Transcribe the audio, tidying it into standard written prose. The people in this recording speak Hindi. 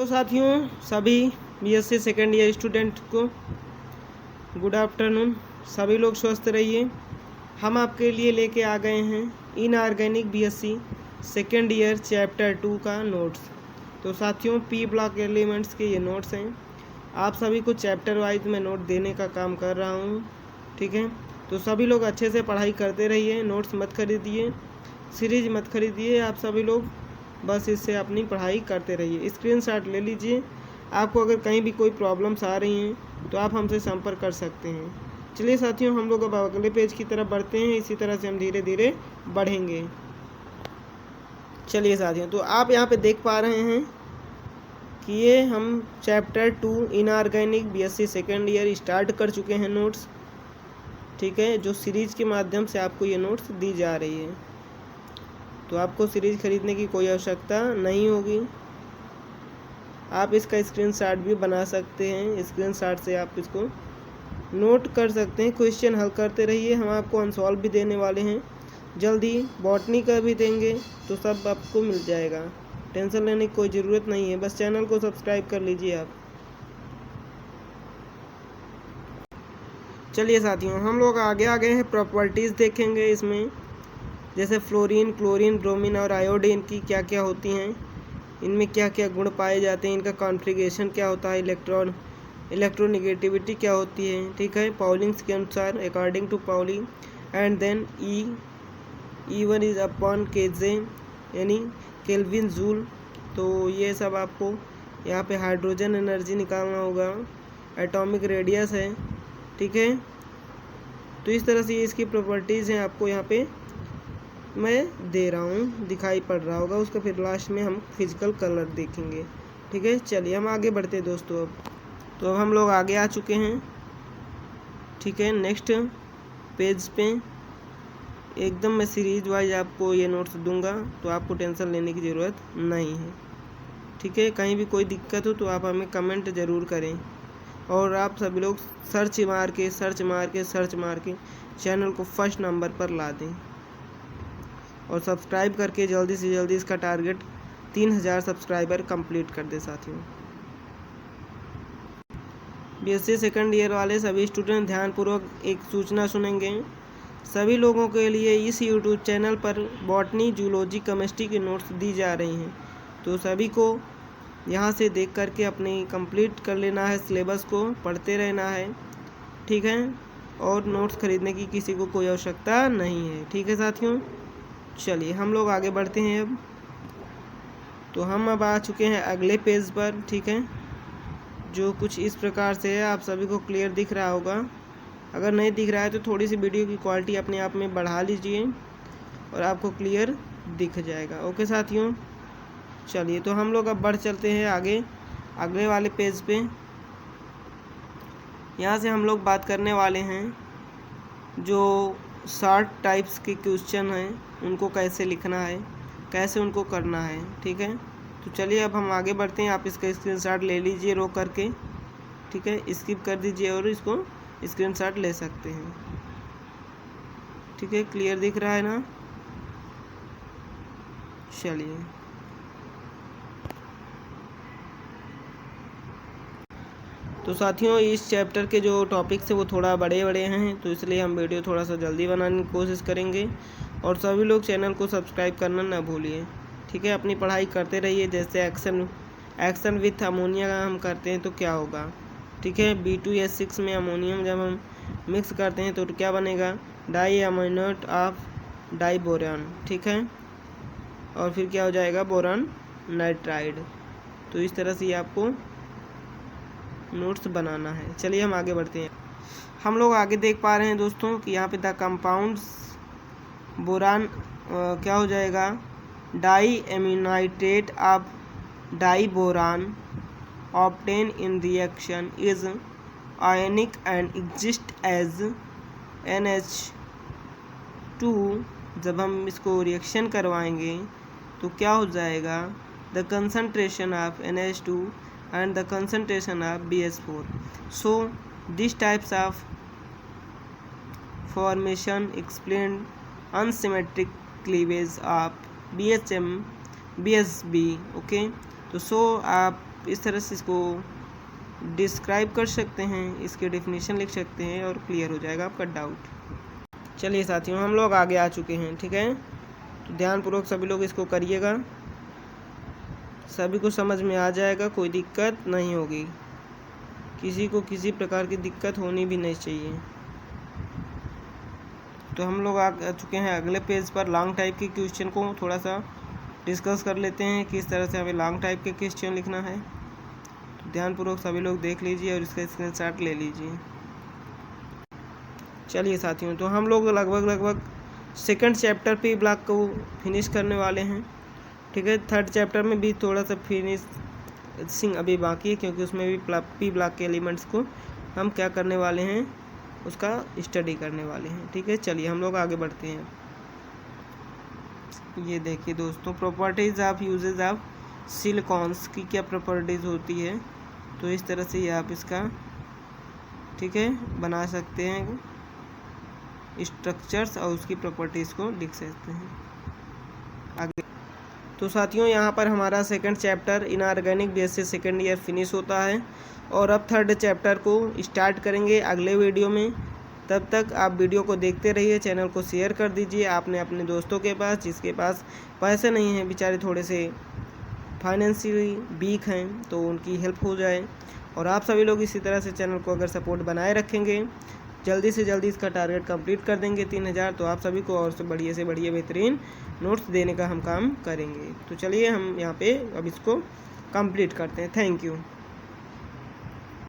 हेलो साथियों, सभी बीएससी सेकेंड ईयर स्टूडेंट को गुड आफ्टरनून। सभी लोग स्वस्थ रहिए। हम आपके लिए लेके आ गए हैं inorganic BSc second year chapter 2 का नोट्स। तो साथियों, पी ब्लॉक एलिमेंट्स के ये नोट्स हैं। आप सभी को चैप्टर वाइज में नोट देने का काम कर रहा हूँ, ठीक है। तो सभी लोग अच्छे से पढ़ाई करते रहिए, नोट्स मत खरीदिए, सीरीज मत खरीदिए। आप सभी लोग बस इससे अपनी पढ़ाई करते रहिए। स्क्रीनशॉट ले लीजिए। आपको अगर कहीं भी कोई प्रॉब्लम्स आ रही हैं तो आप हमसे संपर्क कर सकते हैं। चलिए साथियों, हम लोग अब अगले पेज की तरफ बढ़ते हैं। इसी तरह से हम धीरे धीरे बढ़ेंगे। चलिए साथियों, तो आप यहाँ पे देख पा रहे हैं कि ये हम chapter 2 inorganic BSc second year start कर चुके हैं नोट्स, ठीक है। जो सीरीज के माध्यम से आपको ये नोट्स दी जा रही है, तो आपको सीरीज खरीदने की कोई आवश्यकता नहीं होगी। आप इसका स्क्रीनशॉट भी बना सकते हैं। स्क्रीनशॉट से आप इसको नोट कर सकते हैं। क्वेश्चन हल करते रहिए। हम आपको अनसॉल्व भी देने वाले हैं, जल्दी बॉटनी का भी देंगे, तो सब आपको मिल जाएगा। टेंशन लेने की कोई ज़रूरत नहीं है। बस चैनल को सब्सक्राइब कर लीजिए आप। चलिए साथियों, हम लोग आगे आ गए हैं। प्रॉपर्टीज़ देखेंगे इसमें, जैसे फ्लोरीन, क्लोरीन, ब्रोमीन और आयोडीन की क्या क्या होती हैं, इनमें क्या क्या गुण पाए जाते हैं, इनका कॉन्फ़िगरेशन क्या होता है, इलेक्ट्रोनेगेटिविटी क्या होती है, ठीक है, पाउलिंग्स के अनुसार, according to Pauli. And then E1 is upon KJ यानी केल्विन जूल। तो ये सब आपको यहाँ पे हाइड्रोजन एनर्जी निकालना होगा। एटॉमिक रेडियस है, ठीक है। तो इस तरह से ये इसकी प्रॉपर्टीज़ हैं, आपको यहाँ पे मैं दे रहा हूँ, दिखाई पड़ रहा होगा। उसका फिर लास्ट में हम फिजिकल कलर देखेंगे, ठीक है। चलिए हम आगे बढ़ते हैं दोस्तों। अब हम लोग आगे आ चुके हैं, ठीक है। नेक्स्ट पेज पे एकदम मैं सीरीज वाइज आपको ये नोट्स दूंगा, तो आपको टेंशन लेने की ज़रूरत नहीं है, ठीक है। कहीं भी कोई दिक्कत हो तो आप हमें कमेंट ज़रूर करें। और आप सभी लोग सर्च मार के चैनल को फर्स्ट नंबर पर ला दें और सब्सक्राइब करके जल्दी से जल्दी इसका टारगेट 3000 सब्सक्राइबर कंप्लीट कर दे साथियों। बीएससी सेकंड ईयर वाले सभी स्टूडेंट ध्यानपूर्वक एक सूचना सुनेंगे। सभी लोगों के लिए इस यूट्यूब चैनल पर बॉटनी, जूलॉजी, केमिस्ट्री के नोट्स दी जा रही हैं, तो सभी को यहाँ से देख करके अपनी कंप्लीट कर लेना है। सिलेबस को पढ़ते रहना है, ठीक है। और नोट्स खरीदने की किसी को कोई आवश्यकता नहीं है, ठीक है साथियों। चलिए हम लोग आगे बढ़ते हैं। अब तो हम अब आ चुके हैं अगले पेज पर, ठीक है, जो कुछ इस प्रकार से है। आप सभी को क्लियर दिख रहा होगा। अगर नहीं दिख रहा है तो थोड़ी सी वीडियो की क्वालिटी अपने आप में बढ़ा लीजिए और आपको क्लियर दिख जाएगा। ओके साथियों, चलिए तो हम लोग अब बढ़ चलते हैं आगे अगले वाले पेज पे। यहाँ से हम लोग बात करने वाले हैं जो शॉर्ट टाइप्स के क्वेश्चन हैं, उनको कैसे लिखना है, कैसे उनको करना है, ठीक है। तो चलिए अब हम आगे बढ़ते हैं। आप इसका स्क्रीनशॉट ले लीजिए रोक करके, ठीक है। स्किप कर दीजिए और इसको स्क्रीनशॉट ले सकते हैं, ठीक है। क्लियर दिख रहा है ना? चलिए तो साथियों, इस चैप्टर के जो टॉपिक्स है वो थोड़ा बड़े हैं, तो इसलिए हम वीडियो थोड़ा सा जल्दी बनाने की कोशिश करेंगे। और सभी लोग चैनल को सब्सक्राइब करना ना भूलिए, ठीक है। अपनी पढ़ाई करते रहिए। जैसे एक्शन विथ अमोनिया हम करते हैं तो क्या होगा, ठीक है। B2S6 में अमोनियम जब हम मिक्स करते हैं तो क्या बनेगा, डाई अमोनेट ऑफ डाई बोरान, ठीक है। और फिर क्या हो जाएगा, बोरान नाइट्राइड। तो इस तरह से आपको नोट्स बनाना है। चलिए हम आगे बढ़ते हैं। हम लोग आगे देख पा रहे हैं दोस्तों कि यहाँ पे द कंपाउंड्स बोरान क्या हो जाएगा, diammoniate of diborane obtain in reaction is ionic and exist as NH2। जब हम इसको रिएक्शन करवाएंगे तो क्या हो जाएगा, the concentration of NH2 and the concentration of BS4. So these types of formation explain unsymmetric cleavage of BSB. Okay, तो आप इस तरह से इसको डिस्क्राइब कर सकते हैं, इसके डेफिनेशन लिख सकते हैं और क्लियर हो जाएगा आपका डाउट। चलिए साथियों, हम लोग आगे आ चुके हैं, ठीक है। तो ध्यानपूर्वक सभी लोग इसको करिएगा, सभी को समझ में आ जाएगा, कोई दिक्कत नहीं होगी, किसी को किसी प्रकार की दिक्कत होनी भी नहीं चाहिए। तो हम लोग आ चुके हैं अगले पेज पर। लॉन्ग टाइप के क्वेश्चन को थोड़ा सा डिस्कस कर लेते हैं, किस तरह से हमें लॉन्ग टाइप के क्वेश्चन लिखना है। तो ध्यानपूर्वक सभी लोग देख लीजिए और इसका स्क्रीनशॉट ले लीजिए। चलिए साथियों, तो हम लोग लगभग सेकंड चैप्टर पी ब्लॉक को फिनिश करने वाले हैं, ठीक है। थर्ड चैप्टर में भी थोड़ा सा फिनिशिंग अभी बाकी है, क्योंकि उसमें भी पी ब्लॉक के एलिमेंट्स को हम क्या करने वाले हैं, उसका स्टडी करने वाले हैं, ठीक है। चलिए हम लोग आगे बढ़ते हैं। ये देखिए दोस्तों, properties of uses of silicones की क्या प्रॉपर्टीज़ होती है। तो इस तरह से ये आप इसका, ठीक है, बना सकते हैं स्ट्रक्चर्स और उसकी प्रॉपर्टीज़ को लिख सकते हैं आगे। तो साथियों, यहाँ पर हमारा सेकंड चैप्टर इनऑर्गेनिक बेस से सेकंड ईयर फिनिश होता है और अब थर्ड चैप्टर को स्टार्ट करेंगे अगले वीडियो में। तब तक आप वीडियो को देखते रहिए, चैनल को शेयर कर दीजिए आपने अपने दोस्तों के पास, जिसके पास पैसे नहीं हैं, बेचारे थोड़े से फाइनेंशियली वीक हैं, तो उनकी हेल्प हो जाए। और आप सभी लोग इसी तरह से चैनल को अगर सपोर्ट बनाए रखेंगे, जल्दी से जल्दी इसका टारगेट कंप्लीट कर देंगे 3000, तो आप सभी को और से बढ़िया बेहतरीन नोट्स देने का हम काम करेंगे। तो चलिए हम यहाँ पे अब इसको कंप्लीट करते हैं। Thank you.